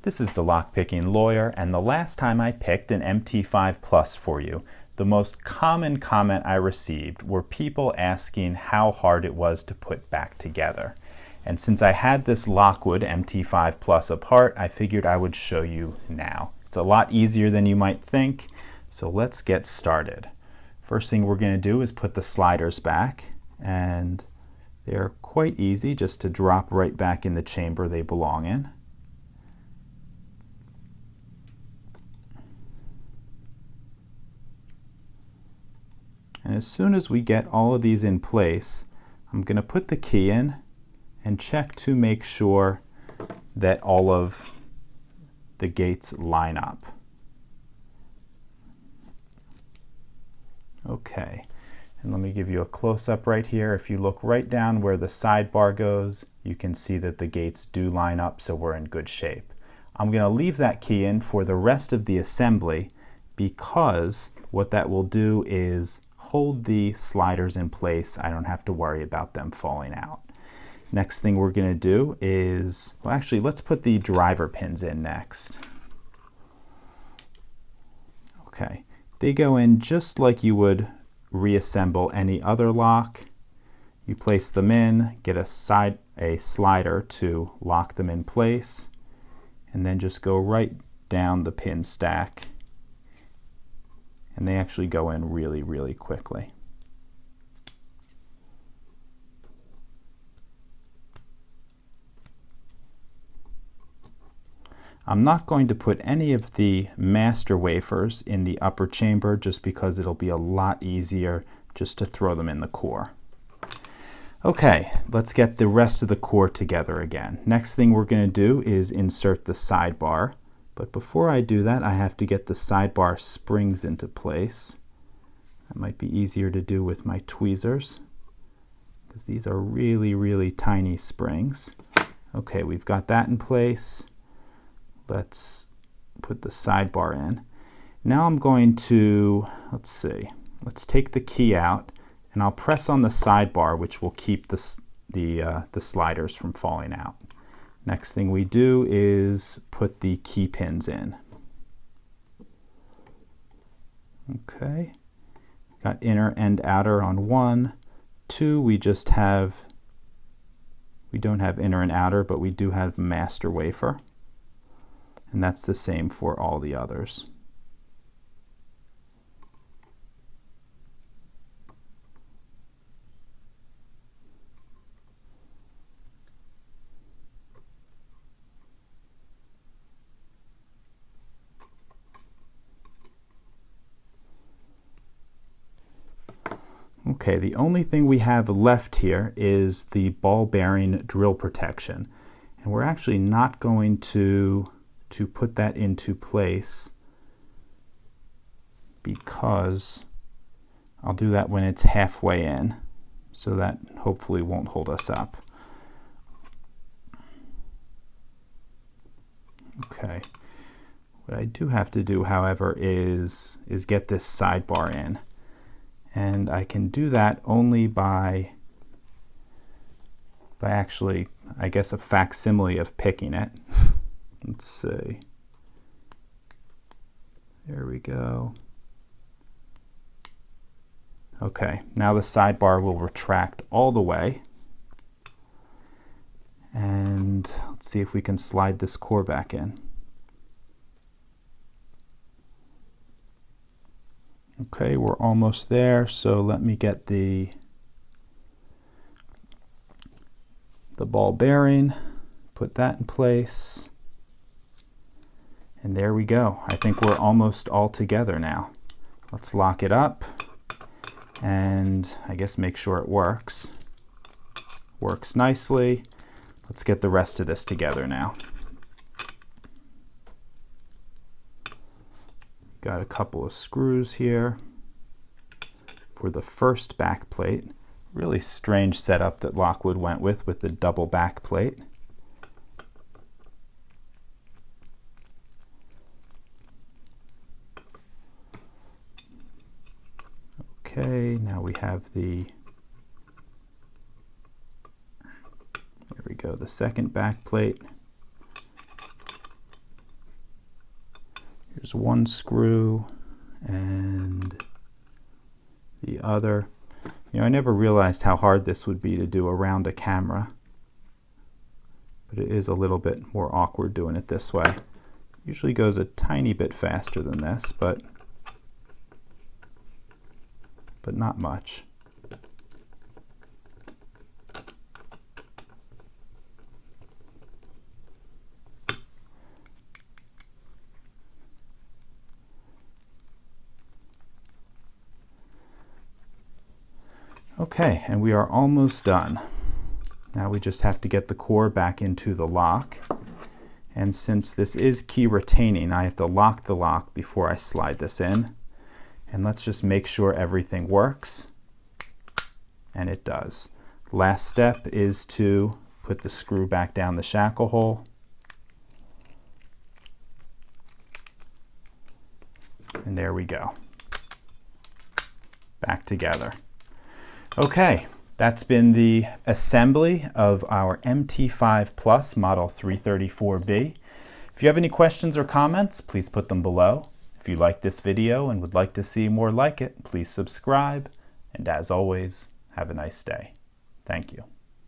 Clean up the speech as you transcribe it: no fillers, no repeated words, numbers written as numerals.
This is the Lockpicking Lawyer, and the last time I picked an MT5 Plus for you, the most common comment I received were people asking how hard it was to put back together. And since I had this Lockwood MT5 Plus apart, I figured I would show you now. It's a lot easier than you might think, so let's get started. First thing we're going to do is put the sliders back, and they're quite easy just to drop right back in the chamber they belong in. And as soon as we get all of these in place, I'm going to put the key in and check to make sure that all of the gates line up. Okay, and let me give you a close-up right here. If you look right down where the sidebar goes, you can see that the gates do line up, so we're in good shape. I'm going to leave that key in for the rest of the assembly because what that will do is hold the sliders in place. I don't have to worry about them falling out. Next thing we're going to do is, well, actually, let's put the driver pins in next. Okay, they go in just like you would reassemble any other lock. You place them in, get a slider to lock them in place, and then just go right down the pin stack. And they actually go in really, really quickly. I'm not going to put any of the master wafers in the upper chamber just because it'll be a lot easier just to throw them in the core. Okay, let's get the rest of the core together again. Next thing we're going to do is insert the sidebar. But before I do that, I have to get the sidebar springs into place. That might be easier to do with my tweezers because these are really, really tiny springs. Okay, we've got that in place. Let's put the sidebar in. Now I'm going to, let's take the key out and I'll press on the sidebar, which will keep the sliders from falling out. Next thing we do is put the key pins in. Okay, got inner and outer on 1. 2, we don't have inner and outer, but we do have master wafer. And that's the same for all the others. Okay, the only thing we have left here is the ball bearing drill protection. And we're actually not going to put that into place because I'll do that when it's halfway in. So that hopefully won't hold us up. Okay. What I do have to do, however, is get this sidebar in. And I can do that only by actually, I guess, a facsimile of picking it. Let's see. There we go. Okay, now the sidebar will retract all the way. And let's see if we can slide this core back in. Okay, we're almost there, so let me get the ball bearing, put that in place, and there we go. I think we're almost all together now. Let's lock it up and I guess make sure it works. Works nicely. Let's get the rest of this together now. Got a couple of screws here for the first back plate. Really strange setup that Lockwood went with the double back plate. Okay, now we have the There we go, the second back plate. There's one screw and the other. You know, I never realized how hard this would be to do around a camera, but it is a little bit more awkward doing it this way. Usually goes a tiny bit faster than this, but not much. Okay, and we are almost done. Now we just have to get the core back into the lock. And since this is key retaining, I have to lock the lock before I slide this in. And let's just make sure everything works. And it does. Last step is to put the screw back down the shackle hole. And there we go. Back together. Okay, that's been the assembly of our MT5 Plus Model 334B. If you have any questions or comments, please put them below. If you like this video and would like to see more like it, please subscribe. And as always, have a nice day. Thank you.